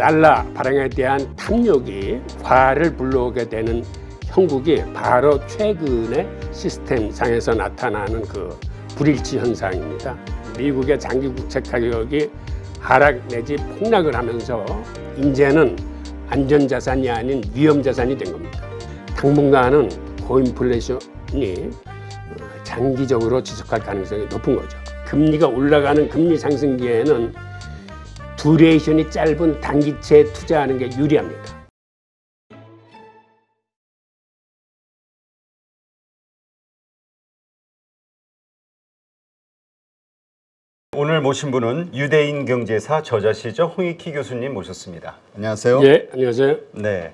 달러 발행에 대한 탐욕이 화를 불러오게 되는 형국이 바로 최근의 시스템상에서 나타나는 그 불일치 현상입니다. 미국의 장기 국채 가격이 하락 내지 폭락을 하면서 이제는 안전자산이 아닌 위험자산이 된 겁니다. 당분간은 고인플레이션이 장기적으로 지속할 가능성이 높은 거죠. 금리가 올라가는 금리 상승기에는 두레이션이 짧은 단기채에 투자하는 게 유리합니다. 오늘 모신 분은 유대인 경제사 저자시죠, 홍익희 교수님 모셨습니다. 안녕하세요. 예, 안녕하세요. 네,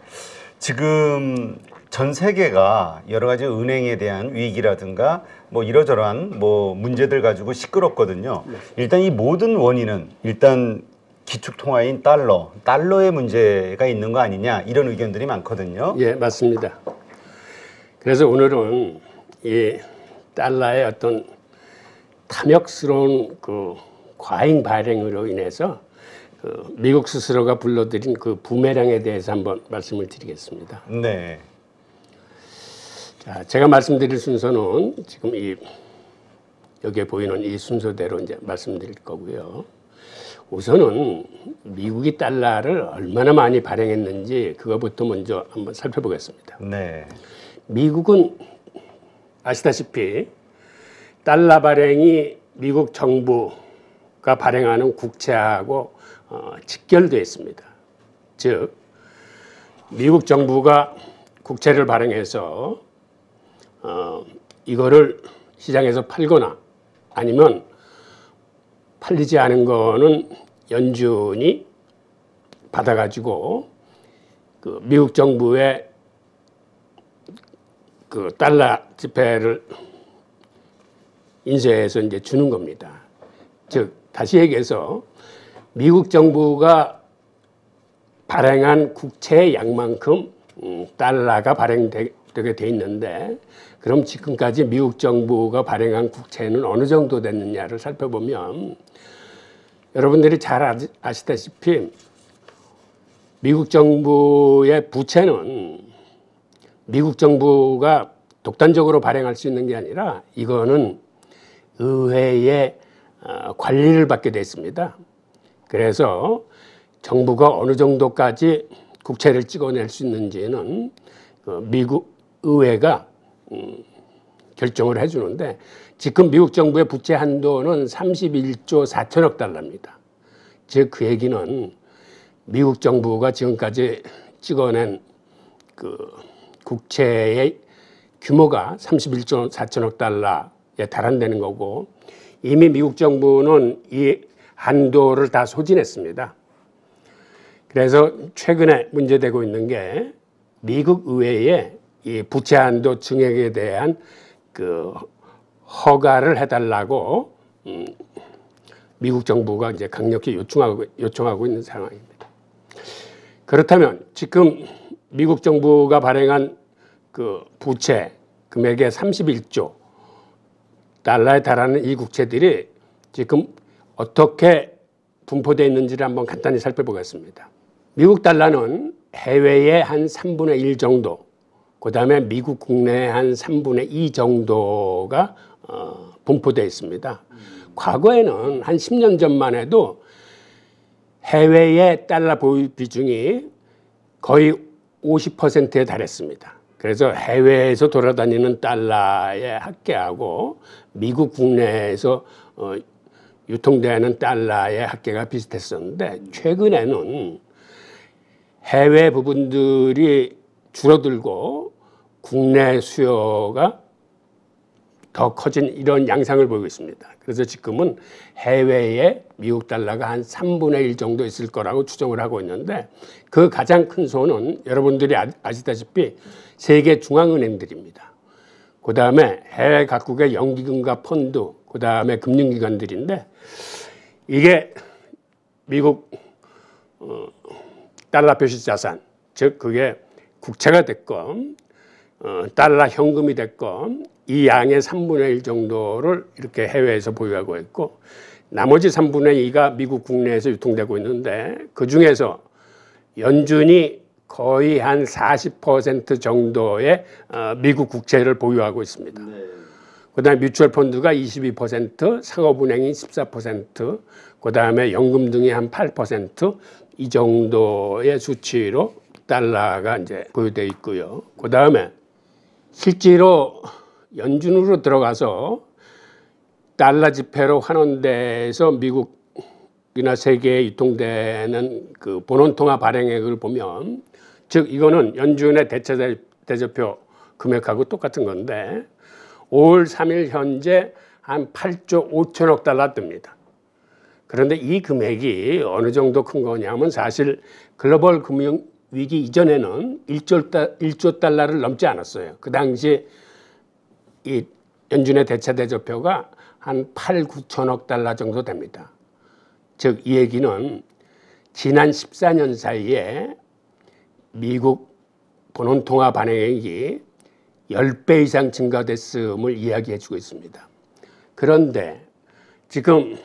지금 전 세계가 여러 가지 은행에 대한 위기라든가 뭐 이러저러한 뭐 문제들 가지고 시끄럽거든요. 일단 이 모든 원인은 일단 기축통화인 달러의 문제가 있는 거 아니냐, 이런 의견들이 많거든요. 예, 맞습니다. 그래서 오늘은 이 달러의 어떤 탐욕스러운 그 과잉 발행으로 인해서 그 미국 스스로가 불러들인 그 부메랑에 대해서 한번 말씀을 드리겠습니다. 네. 자, 제가 말씀드릴 순서는 지금 여기에 보이는 이 순서대로 이제 말씀드릴 거고요. 우선은 미국이 달러를 얼마나 많이 발행했는지 그거부터 먼저 한번 살펴보겠습니다. 네. 미국은 아시다시피 달러 발행이 미국 정부가 발행하는 국채하고 직결되어 있습니다. 즉, 미국 정부가 국채를 발행해서 이거를 시장에서 팔거나 아니면 팔리지 않은 거는 연준이 받아가지고 그 미국 정부의 그 달러 지폐를 인쇄해서 이제 주는 겁니다. 즉, 다시 얘기해서 미국 정부가 발행한 국채의 양만큼 달러가 발행되게 돼 있는데, 그럼 지금까지 미국 정부가 발행한 국채는 어느 정도 됐느냐를 살펴보면 여러분들이 잘 아시다시피 미국 정부의 부채는 미국 정부가 독단적으로 발행할 수 있는 게 아니라 이거는 의회의 관리를 받게 돼 있습니다. 그래서 정부가 어느 정도까지 국채를 찍어낼 수 있는지는 미국 의회가 결정을 해주는데, 지금 미국 정부의 부채 한도는 31조 4천억 달러입니다. 즉, 그 얘기는 미국 정부가 지금까지 찍어낸 그 국채의 규모가 31조 4천억 달러에 달한다는 거고, 이미 미국 정부는 이 한도를 다 소진했습니다. 그래서 최근에 문제되고 있는 게 미국 의회에 이 부채 한도 증액에 대한 그 허가를 해달라고 미국 정부가 이제 강력히 요청하고 있는 상황입니다. 그렇다면 지금 미국 정부가 발행한 그 부채 금액의 31조 달러에 달하는 이 국채들이 지금 어떻게 분포되어 있는지를 한번 간단히 살펴보겠습니다. 미국 달러는 해외의 한 3분의 1 정도, 그 다음에 미국 국내의 한 3분의 2 정도가 분포되어 있습니다. 과거에는 한 10년 전만 해도 해외의 달러 보유 비중이 거의 50%에 달했습니다. 그래서 해외에서 돌아다니는 달러의 합계하고 미국 국내에서 유통되는 달러의 합계가 비슷했었는데, 최근에는 해외 부분들이 줄어들고 국내 수요가 더 커진 이런 양상을 보이고 있습니다. 그래서 지금은 해외에 미국 달러가 한 3분의 1 정도 있을 거라고 추정을 하고 있는데, 그 가장 큰 손은 여러분들이 아시다시피 세계 중앙은행들입니다. 그 다음에 해외 각국의 연기금과 펀드, 그 다음에 금융기관들인데, 이게 미국 달러 표시 자산, 즉 그게 국채가 됐건 달러 현금이 됐건 이 양의 3분의 1 정도를 이렇게 해외에서 보유하고 있고, 나머지 3분의 2가 미국 국내에서 유통되고 있는데, 그 중에서 연준이 거의 한 40% 정도의 미국 국채를 보유하고 있습니다. 그다음에 뮤추얼 펀드가 22%, 상업은행이 14%, 그다음에 연금 등이 한 8%, 이 정도의 수치로 달러가 이제 보유되어 있고요. 그다음에 실제로 연준으로 들어가서 달러 지폐로 환원돼서 미국이나 세계에 유통되는 그 본원통화 발행액을 보면, 즉 이거는 연준의 대체대조표 금액하고 똑같은 건데 5월 3일 현재 한 8조 5천억 달러 뜹니다. 그런데 이 금액이 어느 정도 큰 거냐면 사실 글로벌 금융 위기 이전에는 1조 달러를 넘지 않았어요. 그 당시 이 연준의 대체대조표가 한 8, 9천억 달러 정도 됩니다. 즉 이 얘기는 지난 14년 사이에 미국 본원통화 발행액이 10배 이상 증가됐음을 이야기해 주고 있습니다. 그런데 지금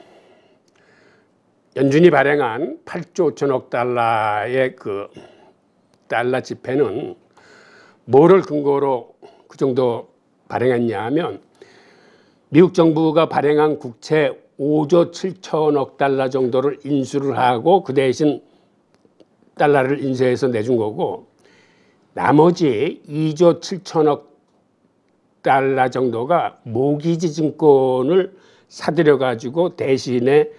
연준이 발행한 8조 5천억 달러의 그 달러 지폐는 뭐를 근거로 그 정도 발행했냐 하면 미국 정부가 발행한 국채 5조 7천억 달러 정도를 인수를 하고 그 대신 달러를 인쇄해서 내준 거고, 나머지 2조 7천억 달러 정도가 모기지 증권을 사들여 가지고 대신에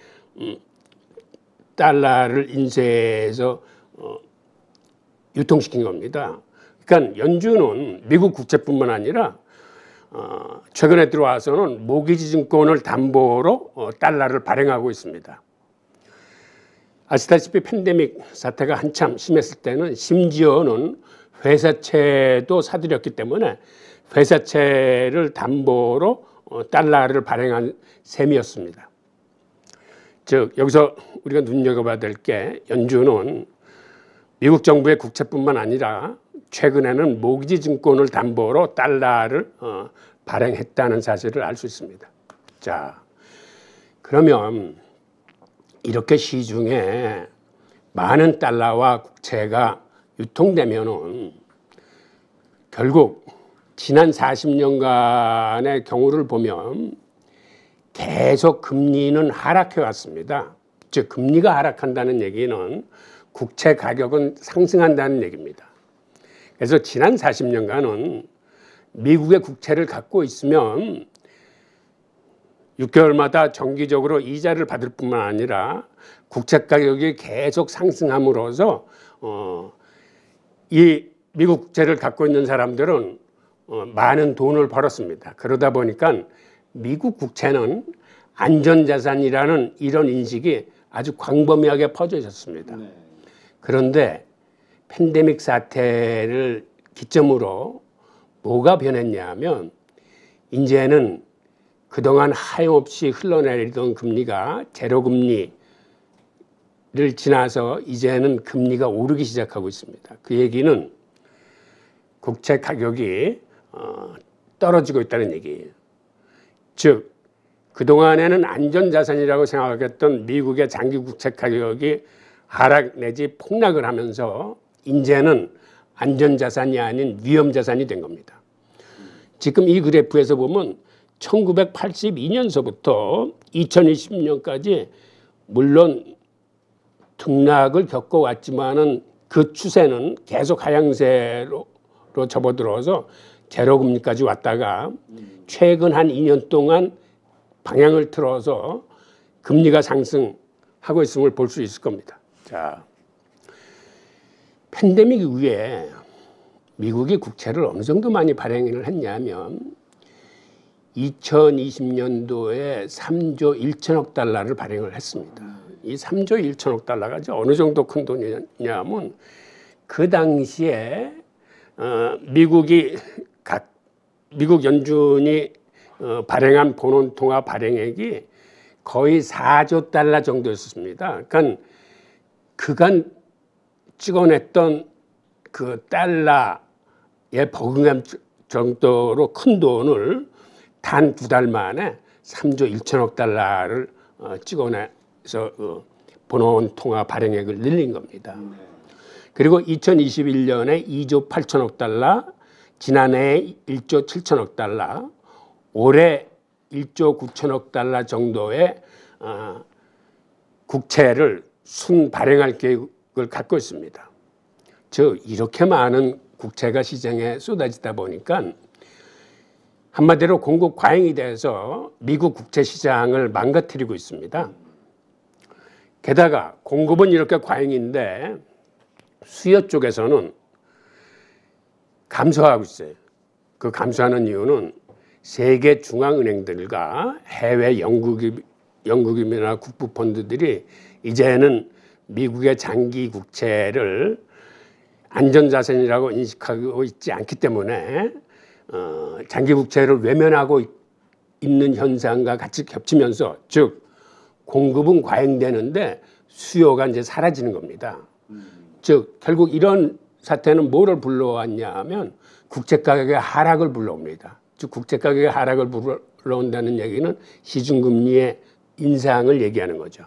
달러를 인쇄해서 유통시킨 겁니다. 그러니까 연준은 미국 국채뿐만 아니라 최근에 들어와서는 모기지 증권을 담보로 달러를 발행하고 있습니다. 아시다시피 팬데믹 사태가 한참 심했을 때는 심지어는 회사채도 사들였기 때문에 회사채를 담보로 달러를 발행한 셈이었습니다. 즉 여기서 우리가 눈여겨봐야 될 게, 연준은 미국 정부의 국채뿐만 아니라 최근에는 모기지 증권을 담보로 달러를 발행했다는 사실을 알 수 있습니다. 자, 그러면 이렇게 시중에 많은 달러와 국채가 유통되면은 결국 지난 40년간의 경우를 보면 계속 금리는 하락해 왔습니다. 즉 금리가 하락한다는 얘기는 국채 가격은 상승한다는 얘기입니다. 그래서 지난 40년간은 미국의 국채를 갖고 있으면 6개월마다 정기적으로 이자를 받을 뿐만 아니라 국채 가격이 계속 상승함으로써 이 미국 국채를 갖고 있는 사람들은 많은 돈을 벌었습니다. 그러다 보니까 미국 국채는 안전자산이라는 이런 인식이 아주 광범위하게 퍼져 있었습니다. 그런데 팬데믹 사태를 기점으로 뭐가 변했냐 하면, 이제는 그동안 하염없이 흘러내리던 금리가 제로금리를 지나서 이제는 금리가 오르기 시작하고 있습니다. 그 얘기는 국채 가격이 떨어지고 있다는 얘기예요. 즉 그동안에는 안전자산이라고 생각했던 미국의 장기 국채 가격이 하락 내지 폭락을 하면서 이제는 안전자산이 아닌 위험자산이 된 겁니다. 지금 이 그래프에서 보면 1982년서부터 2020년까지 물론 등락을 겪어왔지만은 그 추세는 계속 하향세로 접어들어서 제로금리까지 왔다가 최근 한 2년 동안 방향을 틀어서 금리가 상승하고 있음을 볼 수 있을 겁니다. 자, 팬데믹 이후에 미국이 국채를 어느 정도 많이 발행을 했냐면 2020년도에 3조 1천억 달러를 발행을 했습니다. 이 3조 1천억 달러가 어느 정도 큰 돈이냐면 그 당시에 미국 연준이 발행한 본원통화 발행액이 거의 4조 달러 정도였습니다. 그러니까 그간 찍어냈던 그 달러의 버금갈 정도로 큰 돈을 단 2달 만에 3조 1천억 달러를 찍어내서 본원통화 발행액을 늘린 겁니다. 그리고 2021년에 2조 8천억 달러, 지난해 1조 7천억 달러, 올해 1조 9천억 달러 정도의 국채를 순발행할 계획을 갖고 있습니다. 즉 이렇게 많은 국채가 시장에 쏟아지다 보니까 한마디로 공급 과잉이 돼서 미국 국채 시장을 망가뜨리고 있습니다. 게다가 공급은 이렇게 과잉인데 수요 쪽에서는 감소하고 있어요. 그 감소하는 이유는 세계 중앙은행들과 해외 연구기금이나 국부펀드들이 이제는 미국의 장기 국채를 안전자산이라고 인식하고 있지 않기 때문에 장기 국채를 외면하고 있는 현상과 같이 겹치면서 즉 공급은 과잉되는데 수요가 이제 사라지는 겁니다. 즉 결국 이런 사태는 뭐를 불러왔냐 하면 국채 가격의 하락을 불러옵니다. 즉 국채 가격의 하락을 불러온다는 얘기는 시중금리의 인상을 얘기하는 거죠.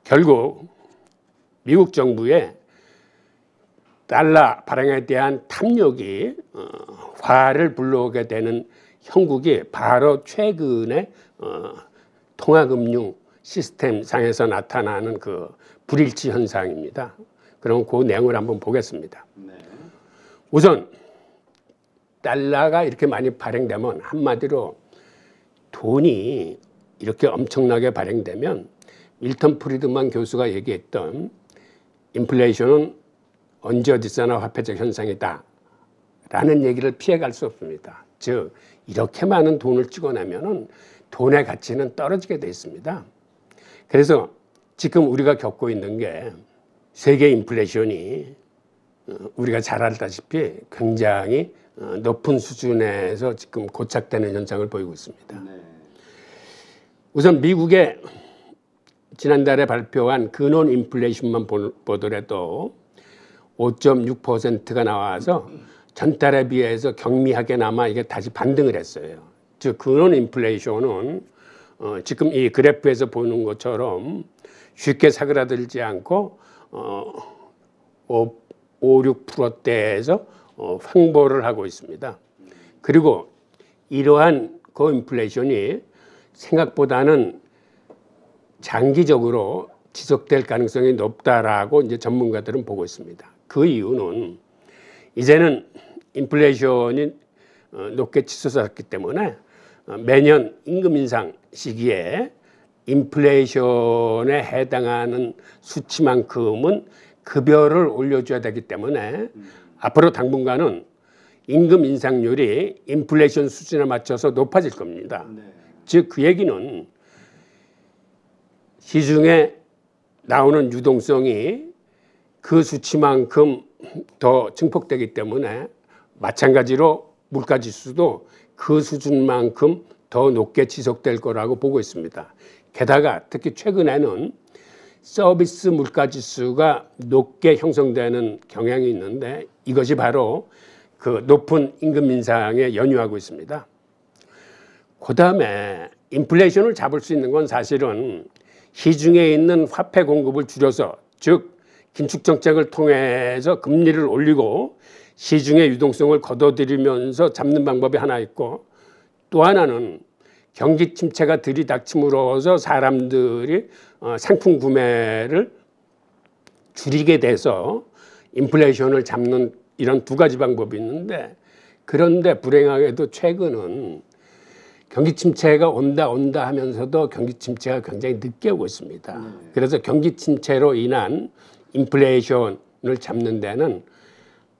결국 미국 정부의 달러 발행에 대한 탐욕이 화를 불러오게 되는 형국이 바로 최근에 통화금융 시스템 상에서 나타나는 그 불일치 현상입니다. 그럼 그 내용을 한번 보겠습니다. 우선 달러가 이렇게 많이 발행되면 한마디로 돈이 이렇게 엄청나게 발행되면 밀턴 프리드만 교수가 얘기했던 인플레이션은 언제 어디서나 화폐적 현상이다 라는 얘기를 피해갈 수 없습니다. 즉 이렇게 많은 돈을 찍어내면 돈의 가치는 떨어지게 돼 있습니다. 그래서 지금 우리가 겪고 있는 게 세계 인플레이션이 우리가 잘 알다시피 굉장히 높은 수준에서 지금 고착되는 현상을 보이고 있습니다. 우선 미국의 지난달에 발표한 근원 인플레이션만 보더라도 5.6%가 나와서 전달에 비해서 경미하게나마 이게 다시 반등을 했어요. 즉 근원 인플레이션은 지금 이 그래프에서 보는 것처럼 쉽게 사그라들지 않고 5, 6%대에서 횡보를 하고 있습니다. 그리고 이러한 고인플레이션이 생각보다는 장기적으로 지속될 가능성이 높다라고 이제 전문가들은 보고 있습니다. 그 이유는 이제는 인플레이션이 높게 치솟았기 때문에 매년 임금 인상 시기에 인플레이션에 해당하는 수치만큼은 급여를 올려줘야 되기 때문에 앞으로 당분간은 임금 인상률이 인플레이션 수준에 맞춰서 높아질 겁니다. 즉 그 얘기는 시중에 나오는 유동성이 그 수치만큼 더 증폭되기 때문에 마찬가지로 물가지수도 그 수준만큼 더 높게 지속될 거라고 보고 있습니다. 게다가 특히 최근에는 서비스 물가지수가 높게 형성되는 경향이 있는데 이것이 바로 그 높은 임금 인상에 연유하고 있습니다. 그 다음에 인플레이션을 잡을 수 있는 건 사실은 시중에 있는 화폐 공급을 줄여서 즉 긴축 정책을 통해서 금리를 올리고 시중의 유동성을 걷어들이면서 잡는 방법이 하나 있고 또 하나는 경기 침체가 들이닥침으로써 사람들이 상품 구매를 줄이게 돼서 인플레이션을 잡는 이런 두 가지 방법이 있는데 그런데 불행하게도 최근은 경기 침체가 온다 하면서도 경기 침체가 굉장히 늦게 오고 있습니다. 그래서 경기 침체로 인한 인플레이션을 잡는 데는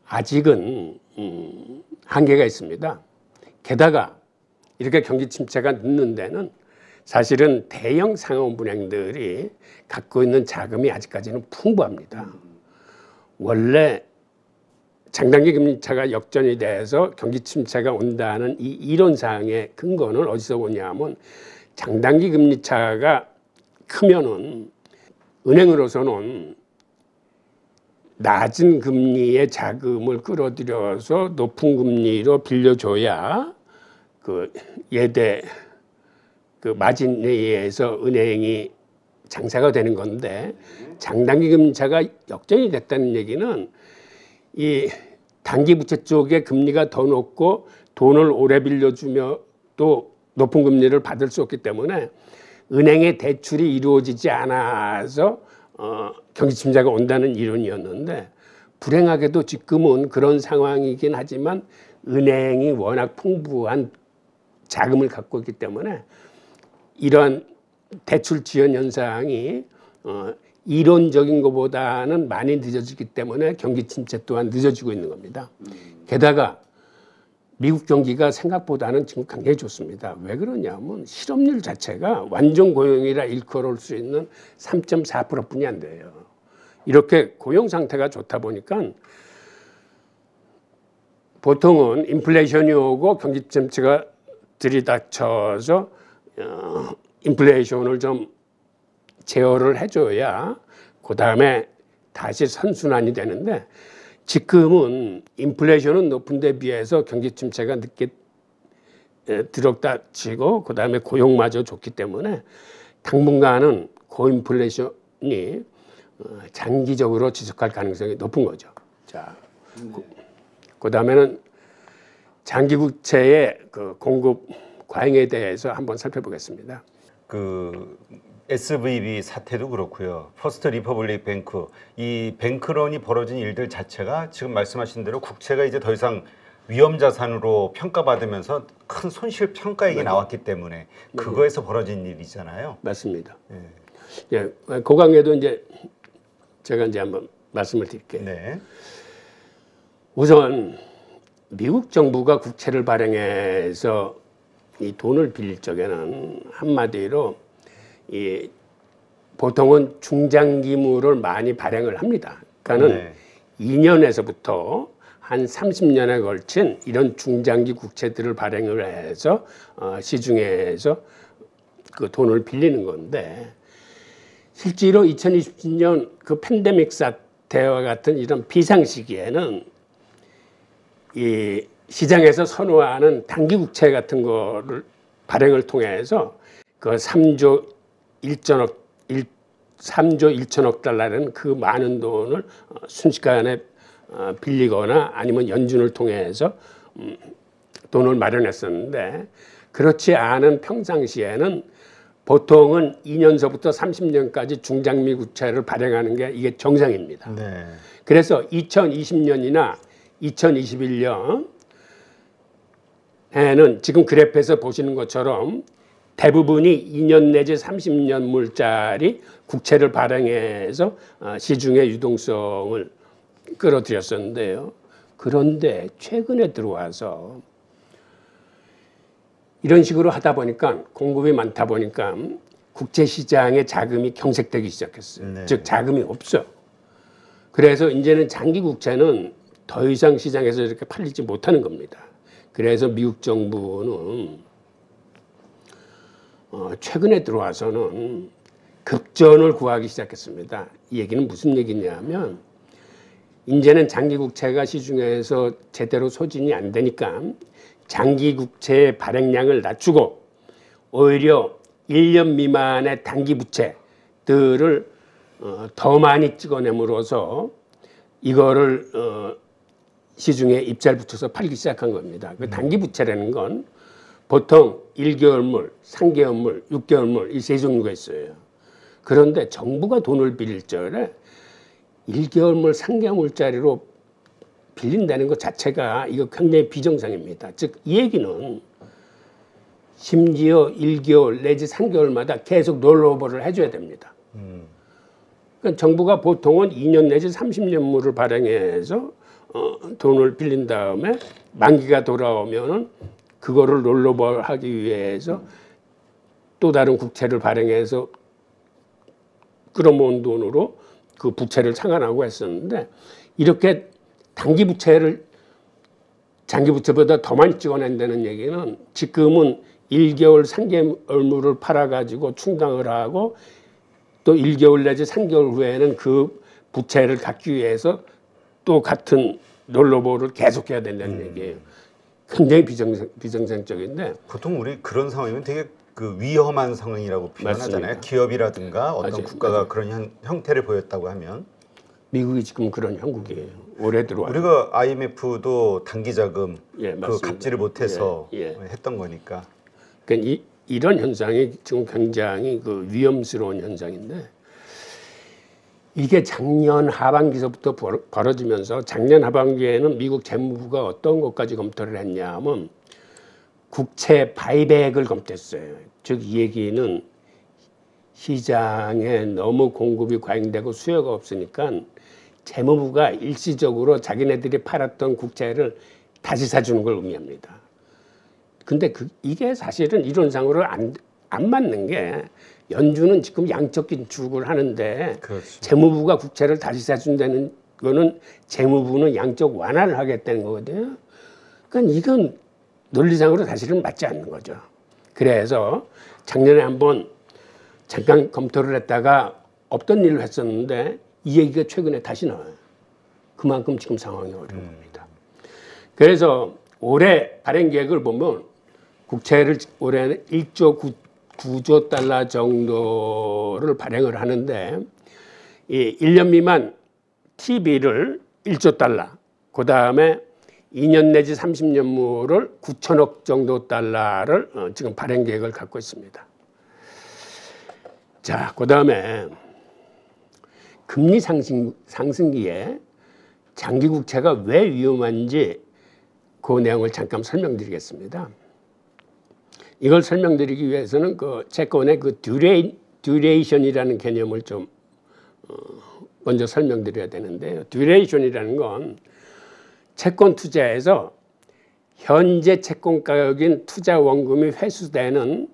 아직은 한계가 있습니다. 게다가 이렇게 경기 침체가 늦는 데는 사실은 대형 상업은행들이 갖고 있는 자금이 아직까지는 풍부합니다. 원래 장단기 금리차가 역전이 돼서 경기 침체가 온다는 이 이론상의 근거는 어디서 오냐면 장단기 금리차가 크면은 은행으로서는 낮은 금리의 자금을 끌어들여서 높은 금리로 빌려줘야 그 예대 그 마진에 의해서 은행이 장사가 되는 건데 장단기 금리차가 역전이 됐다는 얘기는 이 단기 부채 쪽에 금리가 더 높고 돈을 오래 빌려주며 또 높은 금리를 받을 수 없기 때문에 은행의 대출이 이루어지지 않아서 경기 침체가 온다는 이론이었는데 불행하게도 지금은 그런 상황이긴 하지만 은행이 워낙 풍부한 자금을 갖고 있기 때문에 이러한 대출 지연 현상이 이론적인 것보다는 많이 늦어지기 때문에 경기 침체 또한 늦어지고 있는 겁니다. 게다가 미국 경기가 생각보다는 지금 굉장히 좋습니다. 왜 그러냐면 실업률 자체가 완전 고용이라 일컬을 수 있는 3.4%뿐이 안 돼요. 이렇게 고용 상태가 좋다 보니까 보통은 인플레이션이 오고 경기 침체가 들이닥쳐서 인플레이션을 좀 제어를 해줘야 그 다음에 다시 선순환이 되는데 지금은 인플레이션은 높은 데 비해서 경기 침체가 늦게 들어닥치고 그 다음에 고용마저 좋기 때문에 당분간은 고인플레이션이 장기적으로 지속할 가능성이 높은 거죠. 자, 그 다음에는 장기 국채의 그 공급 과잉에 대해서 한번 살펴보겠습니다. 그 SVB 사태도 그렇고요. 퍼스트 리퍼블릭 뱅크, 이 뱅크런이 벌어진 일들 자체가 지금 말씀하신 대로 국채가 이제 더 이상 위험 자산으로 평가받으면서 큰 손실 평가액이 나왔기 때문에 그거에서 벌어진 일이잖아요. 맞습니다. 예, 그 관계도 이제 제가 이제 한번 말씀을 드릴게요. 네. 우선 미국 정부가 국채를 발행해서 이 돈을 빌릴 적에는 한마디로 이 보통은 중장기물을 많이 발행을 합니다. 그러니까는 2년에서부터 한 30년에 걸친 이런 중장기 국채들을 발행을 해서 시중에서 그 돈을 빌리는 건데 실제로 2020년 그 팬데믹 사태와 같은 이런 비상 시기에는 이 시장에서 선호하는 단기 국채 같은 거를 발행을 통해서 그 3조 1천억 달러라는 그 많은 돈을 순식간에 빌리거나 아니면 연준을 통해서 돈을 마련했었는데 그렇지 않은 평상시에는 보통은 2년서부터 30년까지 중장기 국채를 발행하는 게 이게 정상입니다. 네. 그래서 2020년이나 2021년에는 지금 그래프에서 보시는 것처럼 대부분이 2년 내지 30년물짜리 국채를 발행해서 시중의 유동성을 끌어들였었는데요. 그런데 최근에 들어와서 이런 식으로 하다 보니까 공급이 많다 보니까 국제시장의 자금이 경색되기 시작했어요. 네. 즉 자금이 없어. 그래서 이제는 장기 국채는 더 이상 시장에서 이렇게 팔리지 못하는 겁니다. 그래서 미국 정부는 최근에 들어와서는 급전을 구하기 시작했습니다. 이 얘기는 무슨 얘기냐면 이제는 장기 국채가 시중에서 제대로 소진이 안 되니까 장기 국채의 발행량을 낮추고 오히려 1년 미만의 단기 부채들을 더 많이 찍어내므로써 이거를 시중에 입자를 붙여서 팔기 시작한 겁니다. 그 단기 부채라는 건 보통 1개월물, 3개월물, 6개월물 이 세 종류가 있어요. 그런데 정부가 돈을 빌릴 적에 1개월물, 3개월물짜리로 빌린다는 것 자체가 이거 굉장히 비정상입니다. 즉 이 얘기는 심지어 1개월 내지 3개월마다 계속 롤오버를 해줘야 됩니다. 그러니까 정부가 보통은 2년 내지 30년물을 발행해서 돈을 빌린 다음에 만기가 돌아오면은 그거를 롤오버 하기 위해서 또 다른 국채를 발행해서 끌어모은 돈으로 그 부채를 상환하고 했었는데 이렇게 단기 부채를 장기 부채보다 더 많이 찍어낸다는 얘기는 지금은 1개월, 3개월물을 팔아가지고 충당을 하고 또 1개월 내지 3개월 후에는 그 부채를 갚기 위해서 또 같은 롤오버를 계속해야 된다는 얘기예요. 굉장히 비정상적인데 보통 우리 그런 상황이면 되게 그 위험한 상황이라고 표현하잖아요. 맞습니다. 기업이라든가 어떤 맞아요. 국가가 맞아요. 그런 형태를 보였다고 하면 미국이 지금 그런 형국이에요. 올해 들어와. 우리가 IMF도 단기 자금 예, 그 맞습니다. 갚지를 못해서 예. 했던 거니까. 그러니까 이런 현상이 지금 굉장히 그 위험스러운 현상인데 이게 작년 하반기서부터 벌어지면서 작년 하반기에는 미국 재무부가 어떤 것까지 검토를 했냐면 국채 바이백을 검토했어요. 즉 이 얘기는 시장에 너무 공급이 과잉되고 수요가 없으니까 재무부가 일시적으로 자기네들이 팔았던 국채를 다시 사주는 걸 의미합니다. 근데 이게 사실은 이론상으로 안 맞는 게 연준은 지금 양적 긴축을 하는데 그렇죠. 재무부가 국채를 다시 사준다는 거는 재무부는 양적 완화를 하겠다는 거거든요. 그러니까 이건 논리상으로 사실은 맞지 않는 거죠. 그래서 작년에 한번 잠깐 검토를 했다가 없던 일을 했었는데 이 얘기가 최근에 다시 나와요. 그만큼 지금 상황이 어려운 겁니다. 그래서 올해 발행 계획을 보면 국채를 올해는 1조 9조 달러 정도를 발행을 하는데 이 1년 미만 T비를 1조 달러, 그 다음에 2년 내지 30년물을 9천억 정도 달러를 지금 발행 계획을 갖고 있습니다. 자, 그 다음에 금리 상승기에 장기 국채가 왜 위험한지 그 내용을 잠깐 설명드리겠습니다. 이걸 설명드리기 위해서는 그 채권의 그 듀레이션이라는 개념을 좀 먼저 설명드려야 되는데요. 듀레이션이라는 건 채권 투자에서 현재 채권 가격인 투자 원금이 회수되는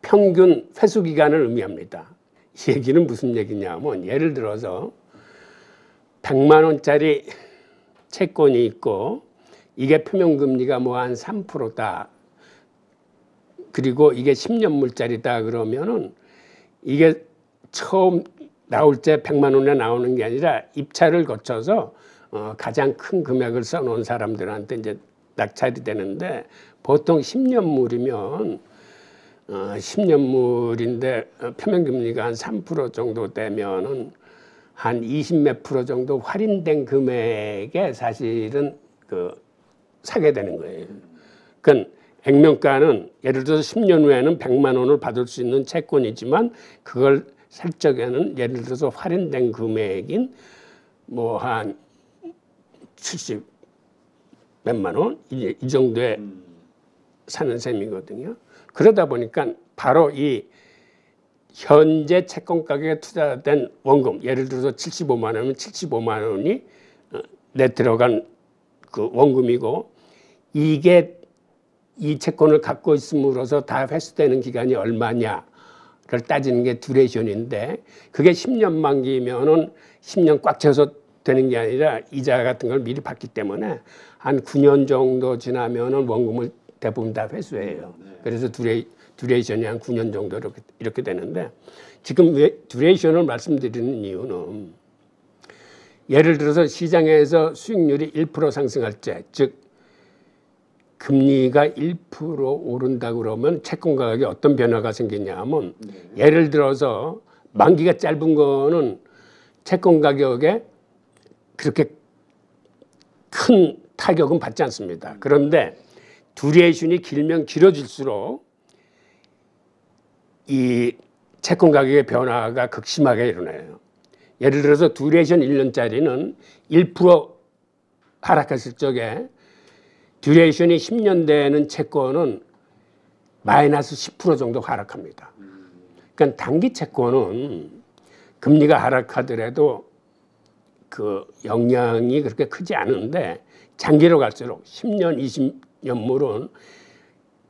평균 회수 기간을 의미합니다. 이 얘기는 무슨 얘기냐면 예를 들어서 100만 원짜리 채권이 있고 이게 표면금리가 뭐 한 3%다. 그리고 이게 10년물짜리다 그러면은 이게 처음 나올 때 100만 원에 나오는 게 아니라 입찰을 거쳐서 가장 큰 금액을 써놓은 사람들한테 이제 낙찰이 되는데 보통 10년물이면 10년물인데 표면금리가 한 3% 정도 되면은 한 20몇 프로 정도 할인된 금액에 사실은 그 사게 되는 거예요. 그러니까 액면가는 예를 들어서 10년 후에는 100만 원을 받을 수 있는 채권이지만 그걸 살 적에는 예를 들어서 할인된 금액인 뭐 한 70 몇만 원 이 정도에 사는 셈이거든요. 그러다 보니까 바로 이 현재 채권 가격에 투자된 원금 예를 들어서 75만 원이면 75만 원이 내 들어간 그 원금이고 이게 이 채권을 갖고 있음으로써 다 회수되는 기간이 얼마냐를 따지는 게 듀레이션인데 그게 10년 만기면은 10년 꽉 채워서 되는 게 아니라 이자 같은 걸 미리 받기 때문에 한 9년 정도 지나면은 원금을 대부분 다 회수해요. 그래서 듀레이션이 한 9년 정도 이렇게 되는데 지금 왜 듀레이션을 말씀드리는 이유는 예를 들어서 시장에서 수익률이 1% 상승할 때, 즉 금리가 1% 오른다 그러면 채권 가격에 어떤 변화가 생기냐면 예를 들어서 만기가 짧은 거는 채권 가격에 그렇게 큰 타격은 받지 않습니다. 그런데 듀레이션이 길면 길어질수록 이 채권 가격의 변화가 극심하게 일어나요. 예를 들어서 듀레이션 1년짜리는 1% 하락했을 적에 듀레이션이 10년 되는 채권은 마이너스 10% 정도 하락합니다. 그러니까 단기 채권은 금리가 하락하더라도 그 영향이 그렇게 크지 않은데 장기로 갈수록 10년, 20년물은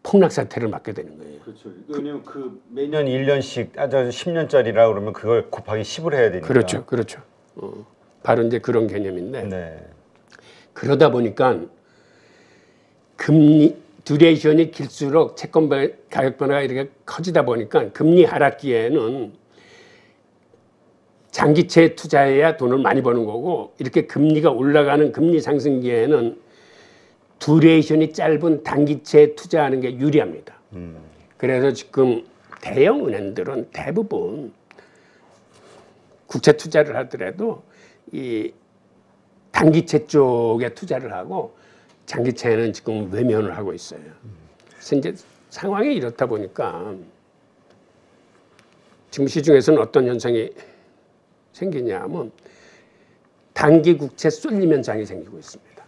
폭락 사태를 맞게 되는 거예요. 그렇죠. 왜냐면 그 매년 1년씩 10년짜리라 그러면 그걸 곱하기 10을 해야 되니까. 그렇죠, 그렇죠. 바로 이제 그런 개념인데 네. 그러다 보니까 금리 듀레이션이 길수록 채권 가격 변화가 이렇게 커지다 보니까 금리 하락기에는 장기채에 투자해야 돈을 많이 버는 거고 이렇게 금리가 올라가는 금리 상승기에는 듀레이션이 짧은 단기채에 투자하는 게 유리합니다. 그래서 지금 대형 은행들은 대부분 국채 투자를 하더라도 이 단기채 쪽에 투자를 하고 장기채는 지금 외면을 하고 있어요. 그래서 이제 상황이 이렇다 보니까 지금 시중에서는 어떤 현상이 생기냐 하면 단기 국채 쏠림 현상이 생기고 있습니다.